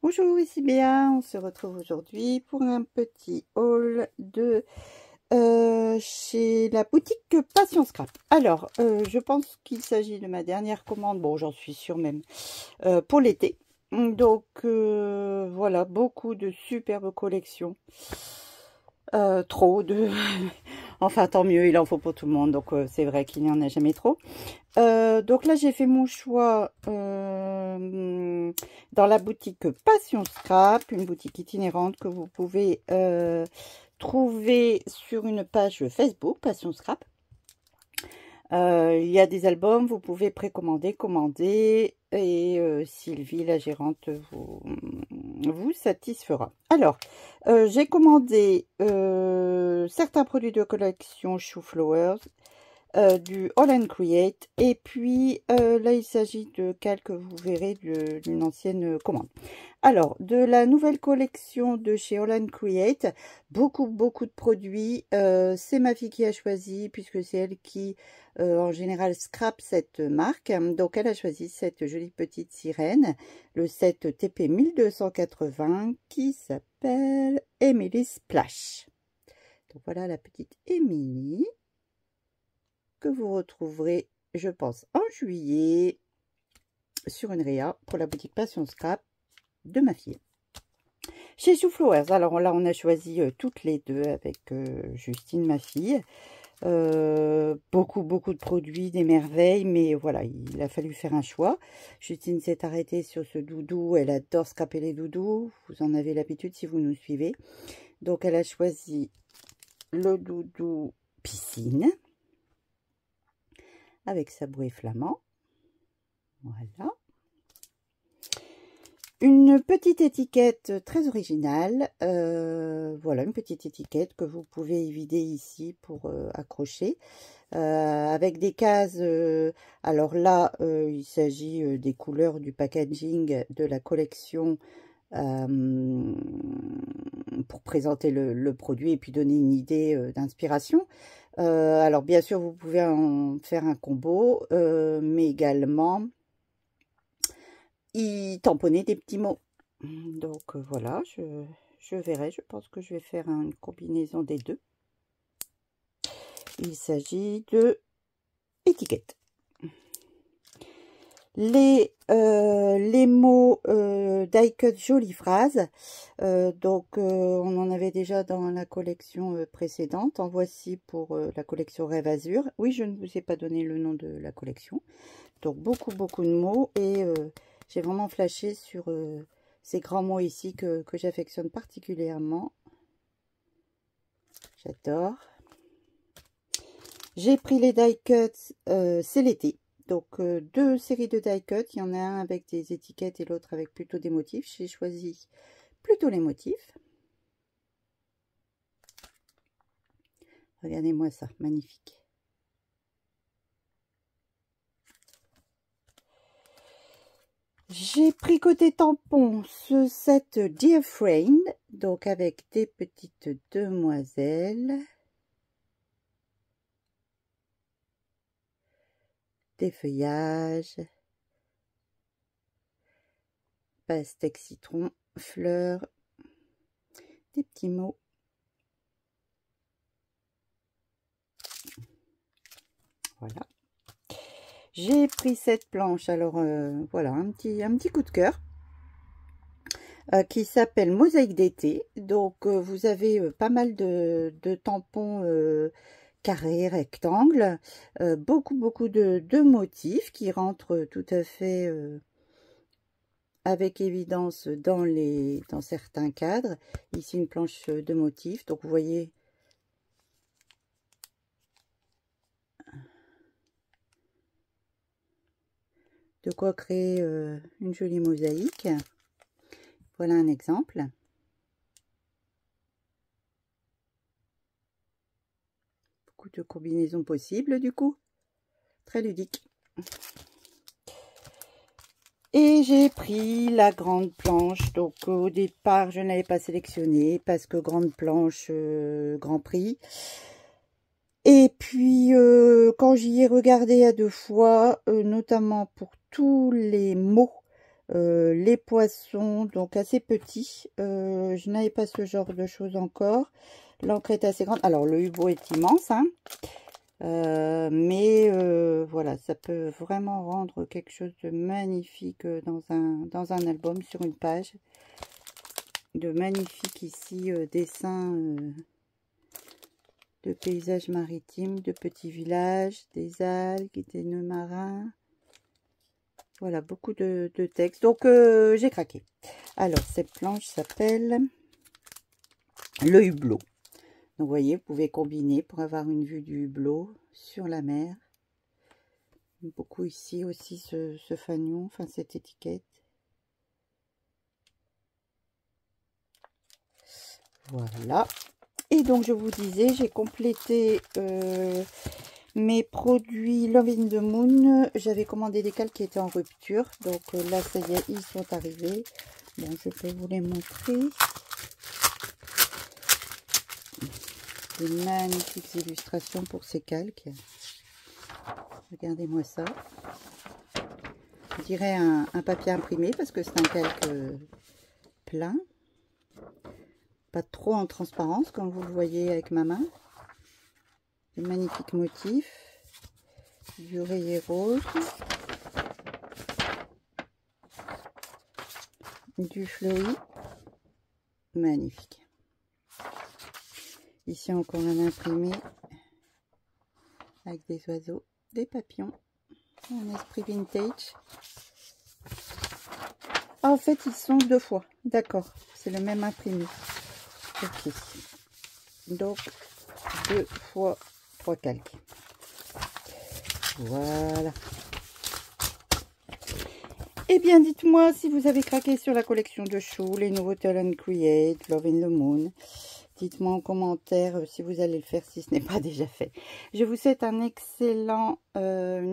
Bonjour, ici Béa, on se retrouve aujourd'hui pour un petit haul de chez la boutique Passion Scrap. Alors, je pense qu'il s'agit de ma dernière commande, bon j'en suis sûre même, pour l'été. Donc voilà, beaucoup de superbes collections. Trop de... Enfin tant mieux, il en faut pour tout le monde, donc c'est vrai qu'il n'y en a jamais trop. Donc là j'ai fait mon choix dans la boutique Passion Scrap, une boutique itinérante que vous pouvez trouver sur une page Facebook Passion Scrap. Il y a des albums, vous pouvez précommander, commander, et Sylvie, la gérante, vous satisfera. Alors, j'ai commandé certains produits de collection Shoe Flowers, du All and Create, et puis là il s'agit de calques, vous verrez, d'une ancienne commande. Alors, de la nouvelle collection de chez All and Create, beaucoup de produits. C'est ma fille qui a choisi, puisque c'est elle qui en général scrap cette marque. Donc elle a choisi cette jolie petite sirène, le set TP 1280, qui s'appelle Emily Splash. Donc voilà la petite Emily, que vous retrouverez, je pense, en juillet sur une réa pour la boutique Passion Scrap de ma fille. Chez Shoe Flowers, alors là on a choisi toutes les deux avec Justine, ma fille. Beaucoup de produits, des merveilles, mais voilà, il a fallu faire un choix. Justine s'est arrêtée sur ce doudou, elle adore scraper les doudous, vous en avez l'habitude si vous nous suivez. Donc elle a choisi le doudou piscine avec sabouet flamand. Voilà. Une petite étiquette très originale. Voilà, une petite étiquette que vous pouvez vider ici pour accrocher. Avec des cases. Alors là, il s'agit des couleurs du packaging de la collection pour présenter le produit et puis donner une idée d'inspiration. Alors bien sûr, vous pouvez en faire un combo, mais également y tamponner des petits mots. Donc voilà, je verrai, je pense que je vais faire une combinaison des deux. Il s'agit de étiquettes. Les mots die cut jolie phrase. Donc on en avait déjà dans la collection précédente. En voici pour la collection Rêve Azur. Oui, je ne vous ai pas donné le nom de la collection. Donc beaucoup de mots, et j'ai vraiment flashé sur ces grands mots ici que j'affectionne particulièrement. J'adore. J'ai pris les die cuts, c'est l'été. Donc deux séries de die cuts. Il y en a un avec des étiquettes et l'autre avec plutôt des motifs. J'ai choisi plutôt les motifs. Regardez-moi ça, magnifique. J'ai pris côté tampon ce set Dear Friend, donc avec des petites demoiselles, des feuillages, pastèque citron, fleurs, des petits mots. Voilà. J'ai pris cette planche, alors voilà, un petit coup de cœur. Qui s'appelle Mosaïque d'été. Donc vous avez pas mal de tampons carrés, rectangles, beaucoup de motifs qui rentrent tout à fait avec évidence dans certains cadres. Ici une planche de motifs, donc vous voyez de quoi créer une jolie mosaïque. Voilà un exemple. Beaucoup de combinaisons possibles du coup. Très ludique. Et j'ai pris la grande planche. Donc au départ, je n'avais pas sélectionné parce que grande planche, grand prix. Et puis quand j'y ai regardé à deux fois, notamment pour tous les mots les poissons, donc assez petits. Je n'avais pas ce genre de choses encore. L'encre est assez grande. Alors, le hublot est immense, hein. Mais voilà, ça peut vraiment rendre quelque chose de magnifique dans un album, sur une page. De magnifiques ici dessins de paysages maritimes, de petits villages, des algues, des nœuds marins. Voilà, beaucoup de textes. Donc, j'ai craqué. Alors, cette planche s'appelle le hublot. Donc, vous voyez, vous pouvez combiner pour avoir une vue du hublot sur la mer. Beaucoup ici aussi ce fanion, enfin cette étiquette. Voilà. Et donc, je vous disais, j'ai complété mes produits Love in the Moon. J'avais commandé des cales qui étaient en rupture. Donc là, ça y est, ils sont arrivés. Bon, je vais vous les montrer. Des magnifiques illustrations pour ces calques. Regardez-moi ça. Je dirais un papier imprimé parce que c'est un calque plein. Pas trop en transparence comme vous le voyez avec ma main. Des magnifiques motifs. Du rayé rose. Du fleuri. Magnifique. Ici encore un imprimé avec des oiseaux, des papillons, un esprit vintage. Ah, en fait, ils sont deux fois. D'accord, c'est le même imprimé. Ok. Donc, 2 fois 3 calques. Voilà. Eh bien, dites-moi si vous avez craqué sur la collection de choux, les nouveaux Talent Create, Love in the Moon. Dites-moi en commentaire si vous allez le faire, si ce n'est pas déjà fait. Je vous souhaite une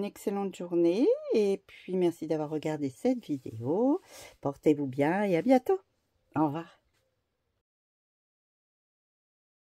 excellente journée. Et puis, merci d'avoir regardé cette vidéo. Portez-vous bien et à bientôt. Au revoir.